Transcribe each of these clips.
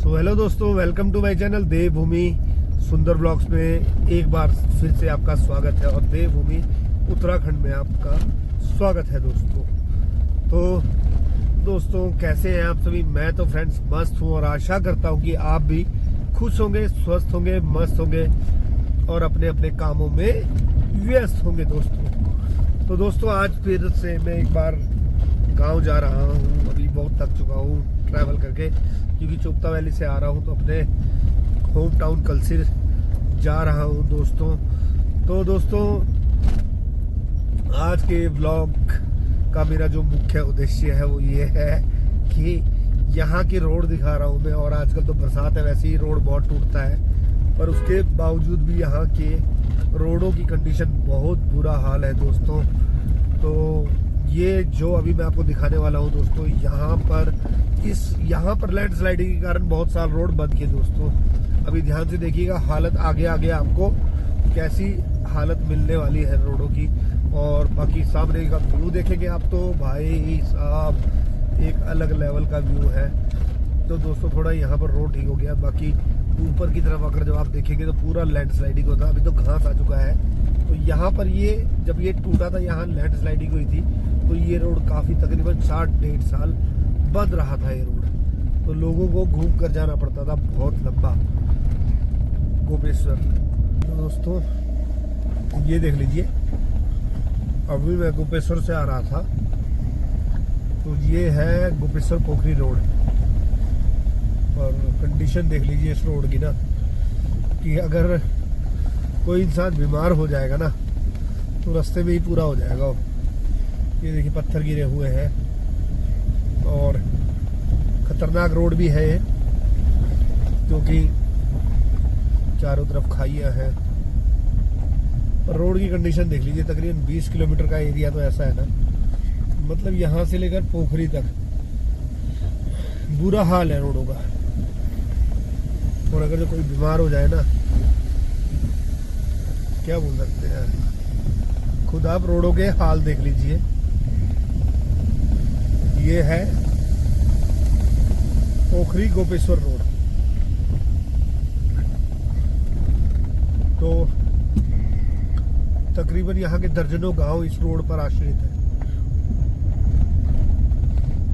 तो हेलो दोस्तों, welcome to my channel देवभूमि सुंदर ब्लॉग्स में एक बार फिर से आपका स्वागत है। और देवभूमि उत्तराखंड में आपका स्वागत है दोस्तों। तो दोस्तों कैसे हैं आप सभी? मैं तो फ्रेंड्स मस्त हूं और आशा करता हूं कि आप भी खुश होंगे, स्वस्थ होंगे, मस्त होंगे और अपने अपने कामों में व्यस्त होंगे दोस्तों। तो दोस्तों आज फिर से मैं एक बार गांव जा रहा हूं। अभी बहुत थक चुका हूं ट्रैवल करके, क्योंकि चोपता वैली से आ रहा हूं तो अपने होम टाउन कलसिर जा रहा हूं दोस्तों। तो दोस्तों आज के व्लॉग का मेरा जो मुख्य उद्देश्य है वो ये है कि यहाँ की रोड दिखा रहा हूँ मैं। और आजकल तो बरसात है, वैसे ही रोड बहुत टूटता है, पर उसके बावजूद भी यहाँ के रोडों की कंडीशन बहुत बुरा हाल है दोस्तों। तो ये जो अभी मैं आपको दिखाने वाला हूँ दोस्तों, यहाँ पर लैंड स्लाइडिंग के कारण बहुत साल रोड बंद किए दोस्तों। अभी ध्यान से देखिएगा, हालत आगे आगे आपको कैसी हालत मिलने वाली है रोडों की। और बाकी सामने का व्यू देखेंगे आप तो भाई साहब एक अलग लेवल का व्यू है। तो दोस्तों थोड़ा यहाँ पर रोड ठीक हो गया, बाकी ऊपर की तरफ अगर जब आप देखेंगे तो पूरा लैंड स्लाइडिंग होता है। अभी तो घास आ चुका है। तो यहाँ पर जब ये टूटा था, यहाँ लैंड स्लाइडिंग हुई थी, तो ये रोड काफी तकरीबन 60-1.5 साल बंद रहा था ये रोड। तो लोगों को घूम कर जाना पड़ता था बहुत लंबा गोपेश्वर। तो दोस्तों ये देख लीजिए, अभी मैं गोपेश्वर से आ रहा था तो ये है गोपेश्वर पोखरी रोड। और कंडीशन देख लीजिए इस रोड की ना, कि अगर कोई इंसान बीमार हो जाएगा ना तो रास्ते में ही पूरा हो जाएगा। ये देखिए पत्थर गिरे हुए हैं और खतरनाक रोड भी है ये, क्योंकि चारों तरफ खाइयां हैं। और रोड की कंडीशन देख लीजिए, तकरीबन 20 किलोमीटर का एरिया तो ऐसा है ना, मतलब यहाँ से लेकर पोखरी तक बुरा हाल है रोडों का। और अगर जो कोई बीमार हो जाए ना, क्या बोल सकते हैं, खुद आप रोडों के हाल देख लीजिए। ये है पोखरी गोपेश्वर रोड। तो तकरीबन यहाँ के दर्जनों गांव इस रोड पर आश्रित है।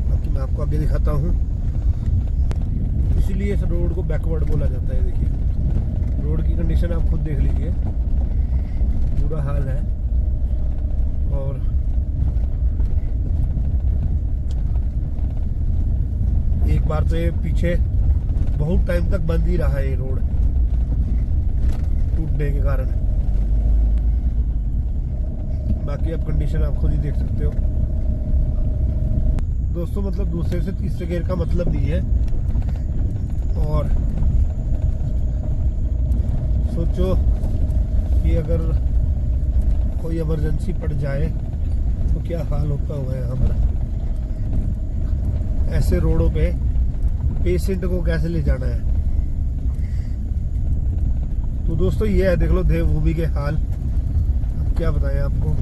बाकी मैं आपको आगे दिखाता हूँ। इसीलिए इस रोड को बैकवर्ड बोला जाता है। देखिए रोड की कंडीशन आप खुद देख लीजिए, बुरा हाल है। और एक बार तो ये पीछे बहुत टाइम तक बंद ही रहा है ये रोड टूटने के कारण। बाकी आप कंडीशन आप खुद ही देख सकते हो दोस्तों। मतलब दूसरे से तीसरे गियर का मतलब नहीं है। और सोचो कि अगर कोई इमरजेंसी पड़ जाए तो क्या हाल होता होगा यहाँ पर। ऐसे रोडों पे पेशेंट को कैसे ले जाना है। तो दोस्तों ये है, देख लो देवभूमि के हाल। अब क्या बताएं आपको।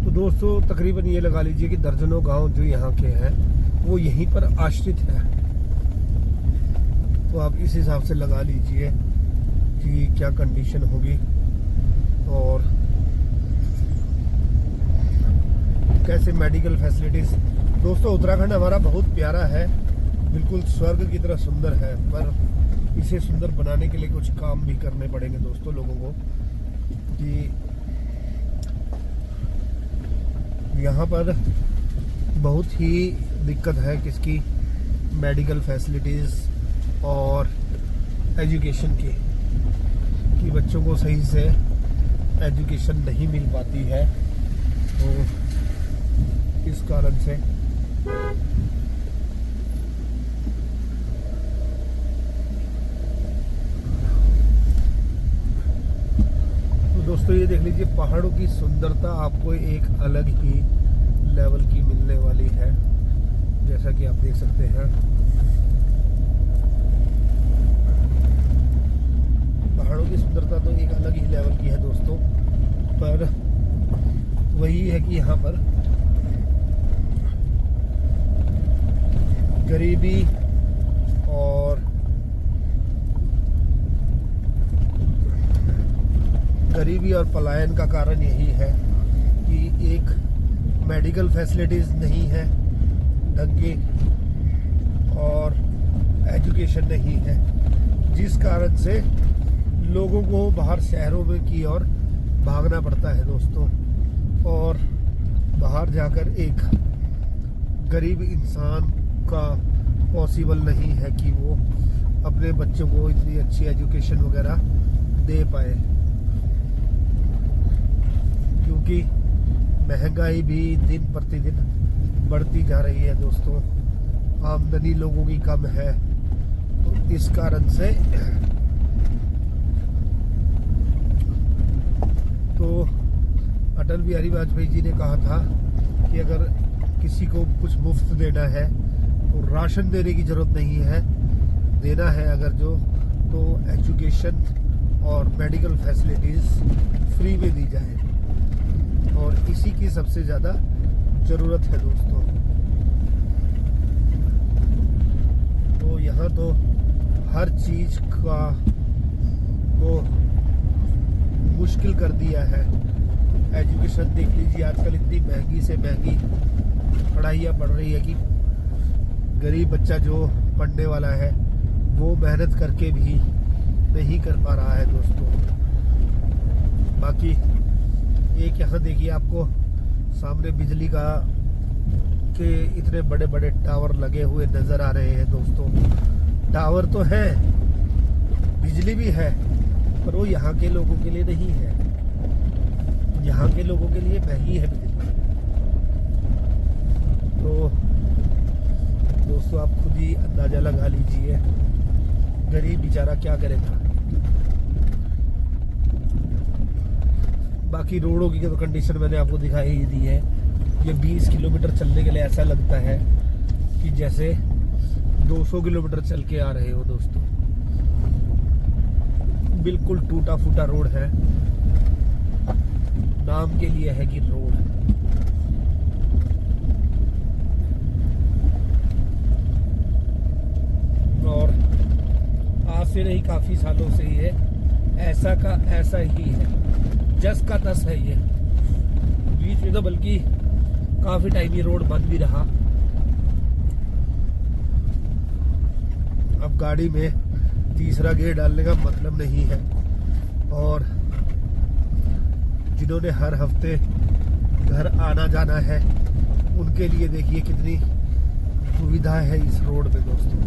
तो दोस्तों तकरीबन ये लगा लीजिए कि दर्जनों गांव जो यहाँ के हैं वो यहीं पर आश्रित है। तो आप इस हिसाब से लगा लीजिए कि क्या कंडीशन होगी और कैसे मेडिकल फैसिलिटीज। दोस्तों उत्तराखंड हमारा बहुत प्यारा है, बिल्कुल स्वर्ग की तरह सुंदर है, पर इसे सुंदर बनाने के लिए कुछ काम भी करने पड़ेंगे दोस्तों लोगों को। कि यहाँ पर बहुत ही दिक्कत है किसकी, मेडिकल फैसिलिटीज और एजुकेशन की, कि बच्चों को सही से एजुकेशन नहीं मिल पाती है। तो इस कारण से तो दोस्तों ये देख लीजिए, पहाड़ों की सुंदरता आपको एक अलग ही लेवल की मिलने वाली है, जैसा कि आप देख सकते हैं। पहाड़ों की सुंदरता तो एक अलग ही लेवल की है दोस्तों, पर वही है कि यहाँ पर गरीबी और पलायन का कारण यही है कि एक मेडिकल फैसिलिटीज नहीं है ढंग की और एजुकेशन नहीं है, जिस कारण से लोगों को बाहर शहरों में की ओर भागना पड़ता है दोस्तों। और बाहर जाकर एक गरीब इंसान का पॉसिबल नहीं है कि वो अपने बच्चों को इतनी अच्छी एजुकेशन वगैरह दे पाए, क्योंकि महंगाई भी दिन प्रतिदिन बढ़ती जा रही है दोस्तों। आमदनी लोगों की कम है, तो इस कारण से तो अटल बिहारी वाजपेयी जी ने कहा था कि अगर किसी को कुछ मुफ्त देना है तो राशन देने की जरूरत नहीं है, देना है अगर जो तो एजुकेशन और मेडिकल फैसिलिटीज फ्री में दी जाए, और इसी की सबसे ज़्यादा ज़रूरत है दोस्तों। तो यहाँ तो हर चीज़ का को मुश्किल कर दिया है। एजुकेशन देख लीजिए, आजकल इतनी महंगी से महंगी पढ़ाइयाँ पढ़ रही है कि गरीब बच्चा जो पढ़ने वाला है वो मेहनत करके भी नहीं कर पा रहा है दोस्तों। बाकी एक यहाँ देखिए, आपको सामने बिजली का के इतने बड़े बड़े टावर लगे हुए नजर आ रहे हैं दोस्तों। टावर तो है, बिजली भी है, पर वो यहाँ के लोगों के लिए नहीं है। यहाँ के लोगों के लिए महंगी है बिजली। तो दोस्तों आप खुद ही अंदाजा लगा लीजिए, गरीब बेचारा क्या करेगा। बाकी रोडों की तो कंडीशन मैंने आपको दिखाई ही दी है। ये 20 किलोमीटर चलने के लिए ऐसा लगता है कि जैसे 200 किलोमीटर चल के आ रहे हो दोस्तों। बिल्कुल टूटा फूटा रोड है, नाम के लिए है कि रोड। और आज से नहीं, काफी सालों से ये ऐसा का ऐसा ही है, जस का तस है ये। बीच में तो बल्कि काफी टाइम ये रोड बंद भी रहा। अब गाड़ी में तीसरा गियर डालने का मतलब नहीं है, और जिन्होंने हर हफ्ते घर आना जाना है उनके लिए देखिए कितनी सुविधा है इस रोड में दोस्तों।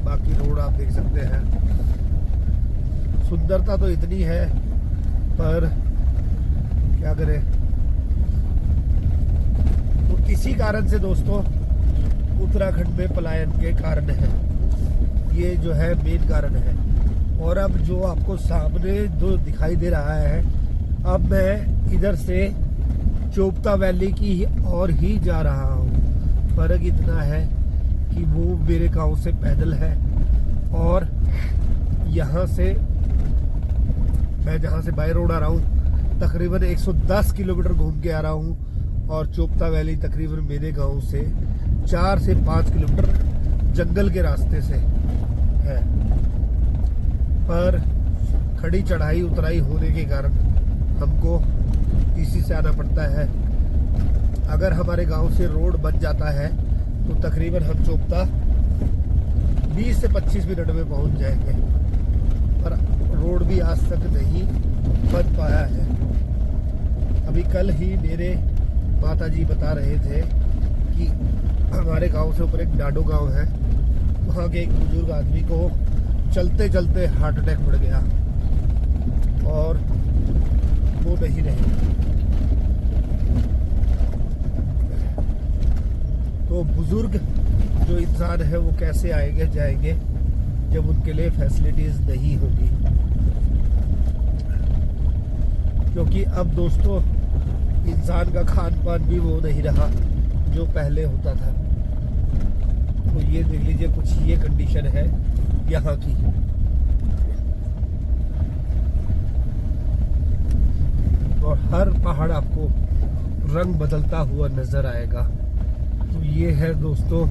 बाकी रोड आप देख सकते हैं, सुंदरता तो इतनी है, पर क्या करें। तो इसी कारण से दोस्तों उत्तराखंड में पलायन के कारण है, ये जो है मेन कारण है। और अब जो आपको सामने जो दिखाई दे रहा है, अब मैं इधर से चोपता वैली की ओर ही जा रहा हूँ। फर्क इतना है कि वो मेरे गांव से पैदल है, और यहाँ से मैं जहाँ से बाय रोड आ रहा हूँ तकरीबन 110 किलोमीटर घूम के आ रहा हूँ, और चोपता वैली तकरीबन मेरे गांव से 4 से 5 किलोमीटर जंगल के रास्ते से है। पर खड़ी चढ़ाई उतराई होने के कारण हमको इसी से आना पड़ता है। अगर हमारे गांव से रोड बन जाता है तो तकरीबन हम चोपता 20 से 25 मिनट में पहुंच जाएंगे, पर रोड भी आज तक नहीं बन पाया है। अभी कल ही मेरे माताजी बता रहे थे कि हमारे गांव से ऊपर एक डाडो गांव है, वहाँ के एक बुजुर्ग आदमी को चलते चलते हार्ट अटैक बढ़ गया और वो नहीं रहे। तो बुजुर्ग जो इंसान है वो कैसे आएंगे जाएंगे जब उनके लिए फैसिलिटीज नहीं होगी। क्योंकि अब दोस्तों इंसान का खान पान भी वो नहीं रहा जो पहले होता था। तो ये देख लीजिए, कुछ ये कंडीशन है यहाँ की। और हर पहाड़ आपको रंग बदलता हुआ नजर आएगा। तो ये है दोस्तों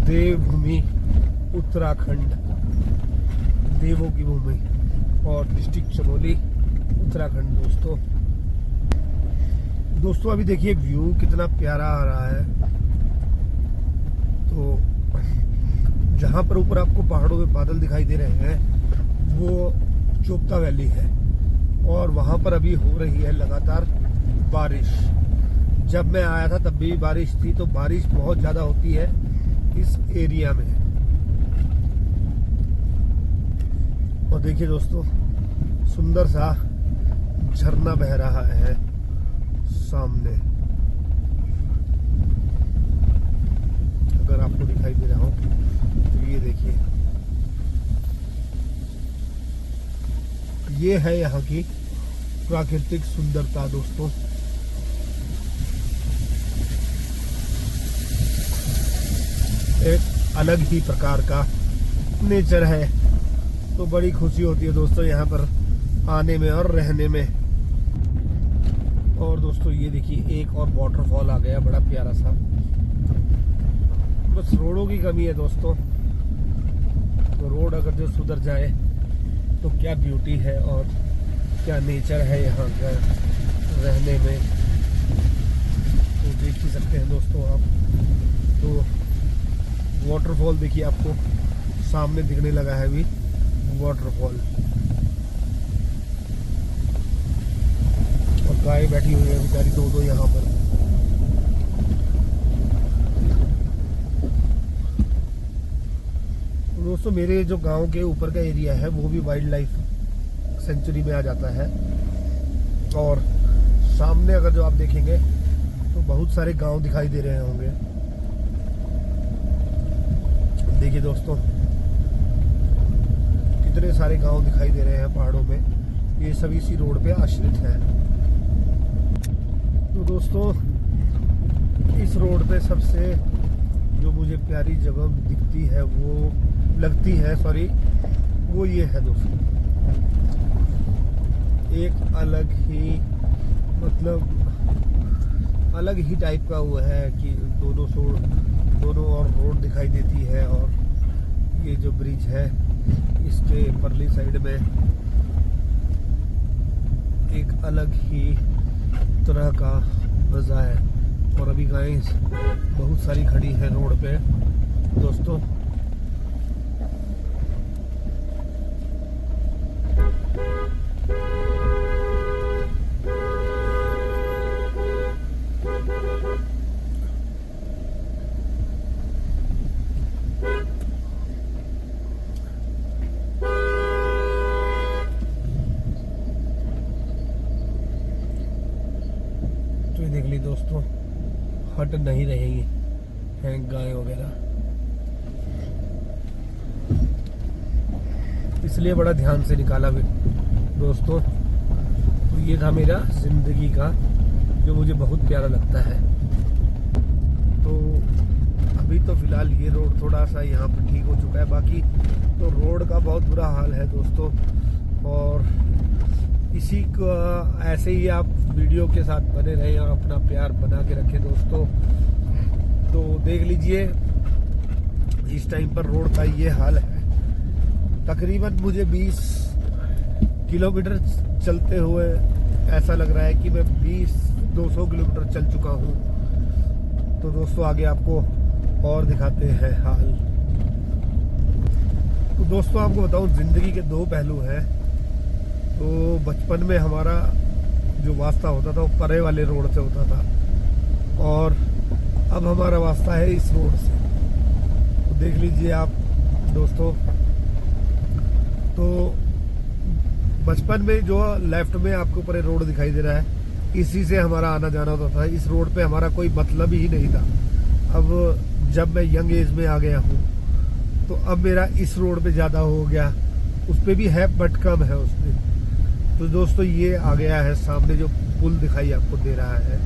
देवभूमि उत्तराखंड, देवों की भूमि, और डिस्ट्रिक्ट चमोली उत्तराखंड। दोस्तों अभी देखिए व्यू कितना प्यारा आ रहा है। तो जहाँ पर ऊपर आपको पहाड़ों में बादल दिखाई दे रहे हैं वो चोपता वैली है, और वहाँ पर अभी हो रही है लगातार बारिश। जब मैं आया था तब भी बारिश थी, तो बारिश बहुत ज़्यादा होती है इस एरिया में। और देखिए दोस्तों सुंदर सा झरना बह रहा है सामने, अगर आपको दिखाई दे रहा हो तो ये देखिए, ये है यहाँ की प्राकृतिक सुंदरता दोस्तों। एक अलग ही प्रकार का नेचर है, तो बड़ी खुशी होती है दोस्तों यहाँ पर आने में और रहने में। और दोस्तों ये देखिए एक और वाटरफॉल आ गया, बड़ा प्यारा सा। बस रोडों की कमी है दोस्तों, तो रोड अगर जो सुधर जाए तो क्या ब्यूटी है और क्या नेचर है यहाँ का रहने में, तो देख ही सकते हैं दोस्तों आप। तो वाटरफॉल देखिए आपको सामने दिखने लगा है अभी वाटरफॉल, और गाय बैठी हुई है बेचारी दो यहाँ पर। दोस्तों मेरे जो गांव के ऊपर का एरिया है वो भी वाइल्ड लाइफ सेंचुरी में आ जाता है, और सामने अगर जो आप देखेंगे तो बहुत सारे गांव दिखाई दे रहे होंगे। देखिए दोस्तों कितने सारे गांव दिखाई दे रहे हैं पहाड़ों में, ये सभी इसी रोड पे आश्रित हैं। तो दोस्तों इस रोड पे सबसे जो मुझे प्यारी जगह दिखती है वो ये है दोस्तों, एक अलग ही टाइप का वो है कि दोनों और रोड दिखाई देती है, और ये जो ब्रिज है इसके परली साइड में एक अलग ही तरह का मजा है। और अभी गायें बहुत सारी खड़ी है रोड पे दोस्तों। तो ये देख ली दोस्तों, हट नहीं रहेंगी हैं गाय वगैरह, इसलिए बड़ा ध्यान से निकाला दोस्तों। तो ये था मेरा जिंदगी का जो मुझे बहुत प्यारा लगता है। तो अभी तो फिलहाल ये रोड थोड़ा सा यहाँ पर ठीक हो चुका है, बाकी तो रोड का बहुत बुरा हाल है दोस्तों। और इसी को ऐसे ही आप वीडियो के साथ बने रहें और अपना प्यार बना के रखें दोस्तों। तो देख लीजिए इस टाइम पर रोड का ये हाल है। तकरीबन मुझे 20 किलोमीटर चलते हुए ऐसा लग रहा है कि मैं 200 किलोमीटर चल चुका हूँ। तो दोस्तों आगे आपको और दिखाते हैं हाल। तो दोस्तों आपको बताऊं जिंदगी के दो पहलू हैं। तो बचपन में हमारा जो वास्ता होता था वो परे वाले रोड से होता था, और अब हमारा वास्ता है इस रोड से। तो देख लीजिए आप दोस्तों, तो बचपन में जो लेफ्ट में आपको परे रोड दिखाई दे रहा है, इसी से हमारा आना जाना होता था। इस रोड पे हमारा कोई मतलब ही नहीं था। अब जब मैं यंग एज में आ गया हूँ तो अब मेरा इस रोड पे ज़्यादा हो गया, उस पे भी है बट कम है उस पे। तो दोस्तों ये आ गया है सामने जो पुल दिखाई आपको दे रहा है,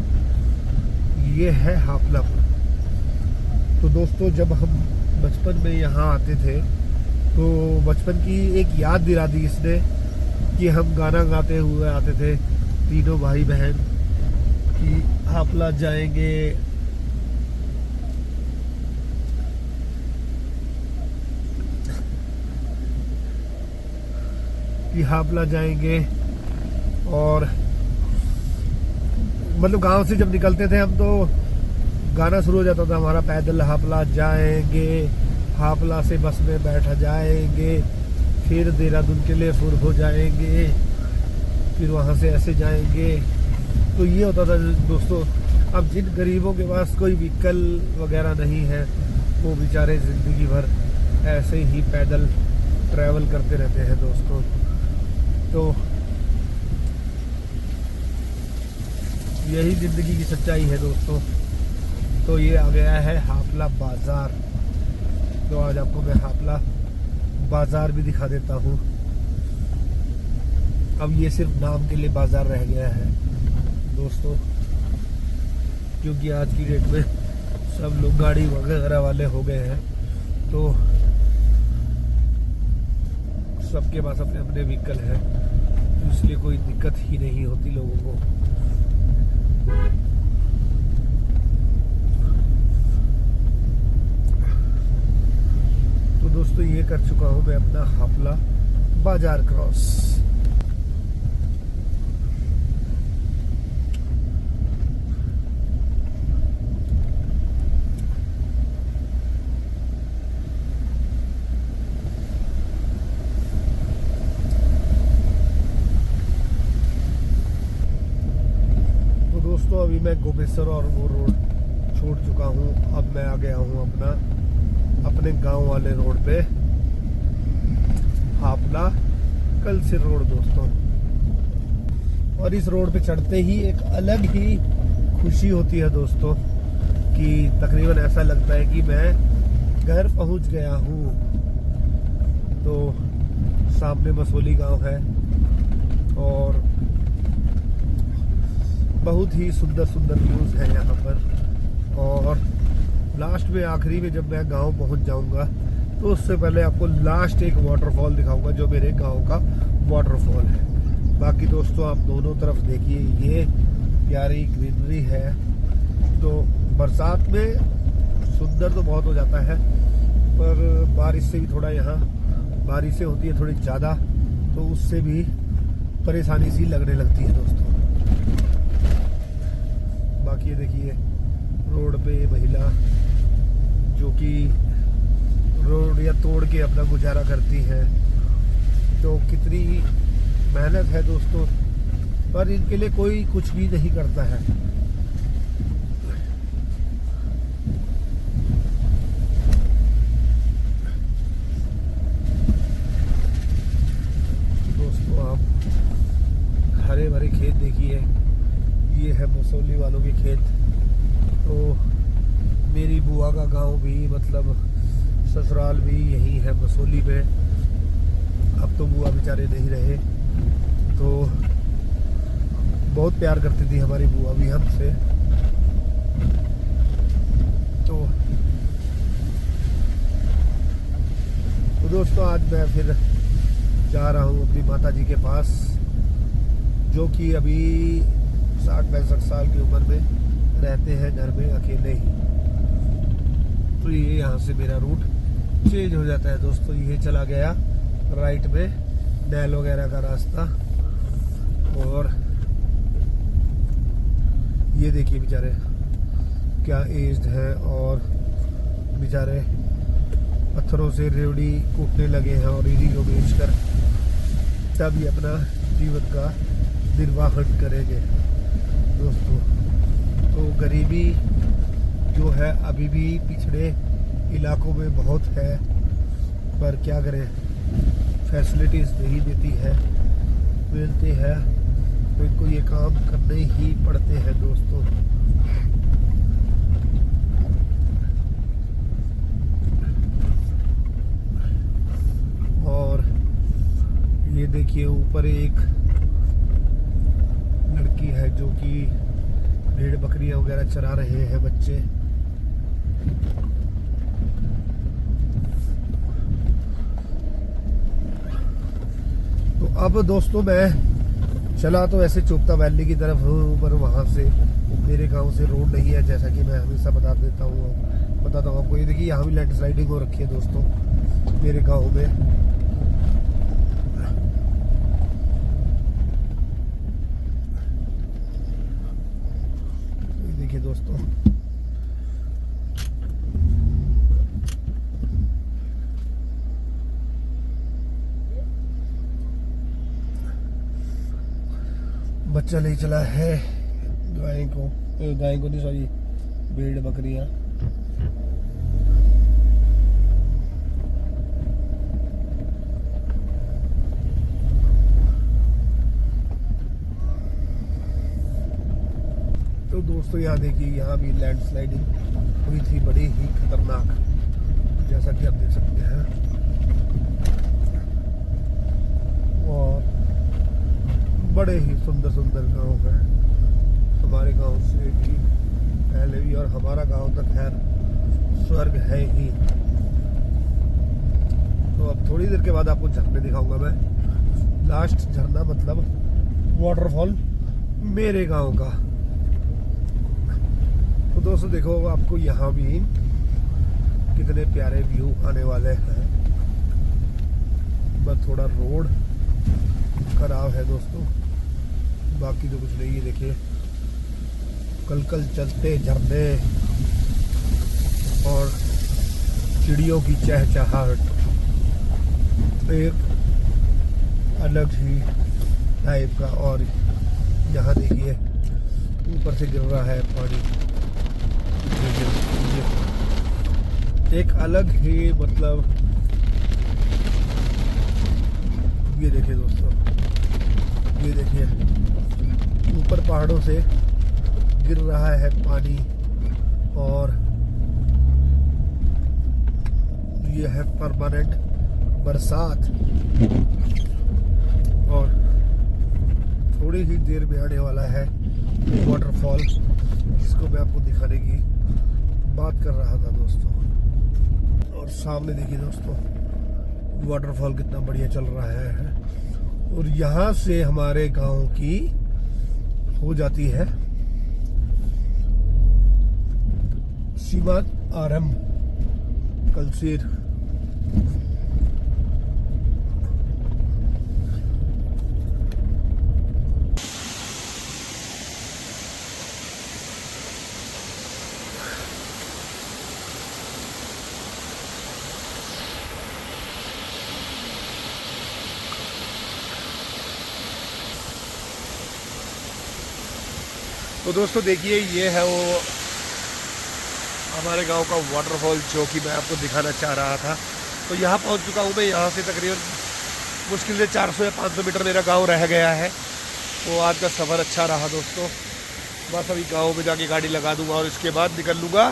ये है हापला पुल। तो दोस्तों जब हम बचपन में यहाँ आते थे तो बचपन की एक याद दिला दी इसने कि हम गाना गाते हुए आते थे तीनों भाई बहन कि हापला जाएंगे, कि हापला जाएंगे। और मतलब गांव से जब निकलते थे हम तो गाना शुरू हो जाता था हमारा, पैदल हापला जाएंगे, हापला से बस में बैठ जाएंगे, फिर देहरादून के लिए फुर हो जाएंगे, फिर वहाँ से ऐसे जाएंगे। तो ये होता था दोस्तों। अब जिन गरीबों के पास कोई व्हीकल वगैरह नहीं है वो बेचारे ज़िंदगी भर ऐसे ही पैदल ट्रैवल करते रहते हैं दोस्तों। तो यही ज़िंदगी की सच्चाई है दोस्तों। तो ये आ गया है हापला बाज़ार। तो आज आपको मैं हापला बाज़ार भी दिखा देता हूँ। अब ये सिर्फ नाम के लिए बाज़ार रह गया है दोस्तों, क्योंकि आज की डेट में सब लोग गाड़ी वगैरह वाले हो गए हैं। तो सबके पास अपने अपने व्हीकल है, तो इसलिए कोई दिक्कत ही नहीं होती लोगों को। तो दोस्तों ये कर चुका हूँ मैं अपना हापला बाजार क्रॉस। दोस्तों अभी मैं गोपेश्वर और वो रोड छोड़ चुका हूँ। अब मैं आ गया हूँ अपने गांव वाले रोड पे, हापला कलसिर रोड दोस्तों। और इस रोड पे चढ़ते ही एक अलग ही खुशी होती है दोस्तों, कि तकरीबन ऐसा लगता है कि मैं घर पहुंच गया हूँ। तो सामने मसोली गांव है और बहुत ही सुंदर सुंदर व्यूज है यहाँ पर। और लास्ट में आखिरी में जब मैं गांव पहुँच जाऊँगा तो उससे पहले आपको लास्ट एक वाटरफॉल दिखाऊंगा जो मेरे गांव का वाटरफॉल है। बाकी दोस्तों आप दोनों तरफ देखिए, ये प्यारी ग्रीनरी है। तो बरसात में सुंदर तो बहुत हो जाता है, पर बारिश से भी थोड़ा, यहाँ बारिशें होती है थोड़ी ज़्यादा, तो उससे भी परेशानी सी लगने लगती है दोस्तों। बाकी ये देखिए रोड पे महिला जो कि रोड या तोड़ के अपना गुजारा करती है। तो कितनी मेहनत है दोस्तों, पर इनके लिए कोई कुछ भी नहीं करता है। दोस्तों आप हरे भरे खेत देखिए, ये है मसौली वालों के खेत। तो मेरी बुआ का गांव भी, मतलब ससुराल भी यही है मसौली में। अब तो बुआ बेचारे नहीं रहे, तो बहुत प्यार करती थी हमारी बुआ भी हमसे। तो दोस्तों आज मैं फिर जा रहा हूँ अपनी माता जी के पास, जो कि अभी 60-65 साल की उम्र में रहते हैं घर में अकेले ही। तो ये यहाँ से मेरा रूट चेंज हो जाता है दोस्तों। ये चला गया राइट में नैल वगैरह का रास्ता। और ये देखिए बेचारे क्या एज्ड है, और बेचारे पत्थरों से रेवड़ी कूटने लगे हैं और इन्हीं को बेचकर तभी अपना जीवन का निर्वाहन करेंगे दोस्तों। तो गरीबी जो है अभी भी पिछड़े इलाकों में बहुत है, पर क्या करें, फैसिलिटीज़ नहीं देती है, मिलती है तो इनको ये काम करने ही पड़ते हैं दोस्तों। और ये देखिए ऊपर एक लड़की है जो कि भेड़ बकरियां वगैरह चरा रहे हैं बच्चे। तो अब दोस्तों मैं चला तो ऐसे चोपता वैली की तरफ हूँ, पर वहाँ से मेरे गांव से रोड नहीं है, जैसा कि मैं हमेशा बताता हूँ आपको। ये देखिए यहाँ भी लैंड स्लाइडिंग हो रखी है दोस्तों मेरे गाँव में। दोस्तों। बच्चा ले चला है गाय को नहीं, सॉरी, भेड़ बकरियां। तो दोस्तों यहाँ देखिए, यहाँ भी लैंडस्लाइडिंग हुई थी, बड़ी ही खतरनाक, जैसा कि आप देख सकते हैं। और बड़े ही सुंदर सुंदर गांव हैं, हमारे गांव से भी पहले भी, और हमारा गांव तो खैर स्वर्ग है ही। तो अब थोड़ी देर के बाद आपको झरने दिखाऊंगा मैं। लास्ट झरना मतलब वाटरफॉल मेरे गांव का। तो दोस्तों देखो, आपको यहाँ भी कितने प्यारे व्यू आने वाले हैं। बस थोड़ा रोड खराब है दोस्तों, बाकी तो कुछ नहीं है। देखिए कल चलते झरने और चिड़ियों की चहचहाहट एक अलग ही टाइप का। और यहाँ देखिए ऊपर से गिर रहा है पानी, एक अलग ही मतलब। ये देखिए दोस्तों, ये देखिए ऊपर पहाड़ों से गिर रहा है पानी, और ये है परमानेंट बरसात। और थोड़ी ही देर में आने वाला है वाटरफॉल, जिसको मैं आपको दिखाने की बात कर रहा था दोस्तों। और सामने देखिए दोस्तों, वाटरफॉल कितना बढ़िया चल रहा है। और यहाँ से हमारे गांव की हो जाती है सीमा आरंभ, कलसीर। तो दोस्तों देखिए, ये है वो हमारे गांव का वाटरफॉल, जो कि मैं आपको दिखाना चाह रहा था। तो यहाँ पहुँच चुका हूँ मैं। यहाँ से तकरीबन मुश्किल से 400 या 500 मीटर मेरा गांव रह गया है। तो आज का सफ़र अच्छा रहा दोस्तों। बस अभी गांव में जाके गाड़ी लगा दूंगा और इसके बाद निकल लूँगा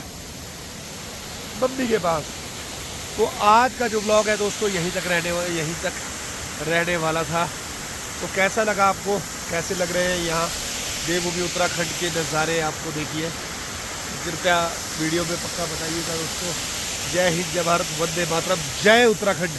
मम्मी के पास। तो आज का जो ब्लॉग है दोस्तों, यहीं तक रहने वाला था। तो कैसा लगा आपको, कैसे लग रहे हैं यहाँ देवभूमि उत्तराखंड के नज़ारे? आपको देखिए, कृपया वीडियो में पक्का बताइएगा दोस्तों। जय हिंद, जय भारत, वंदे मातरम, जय उत्तराखंड।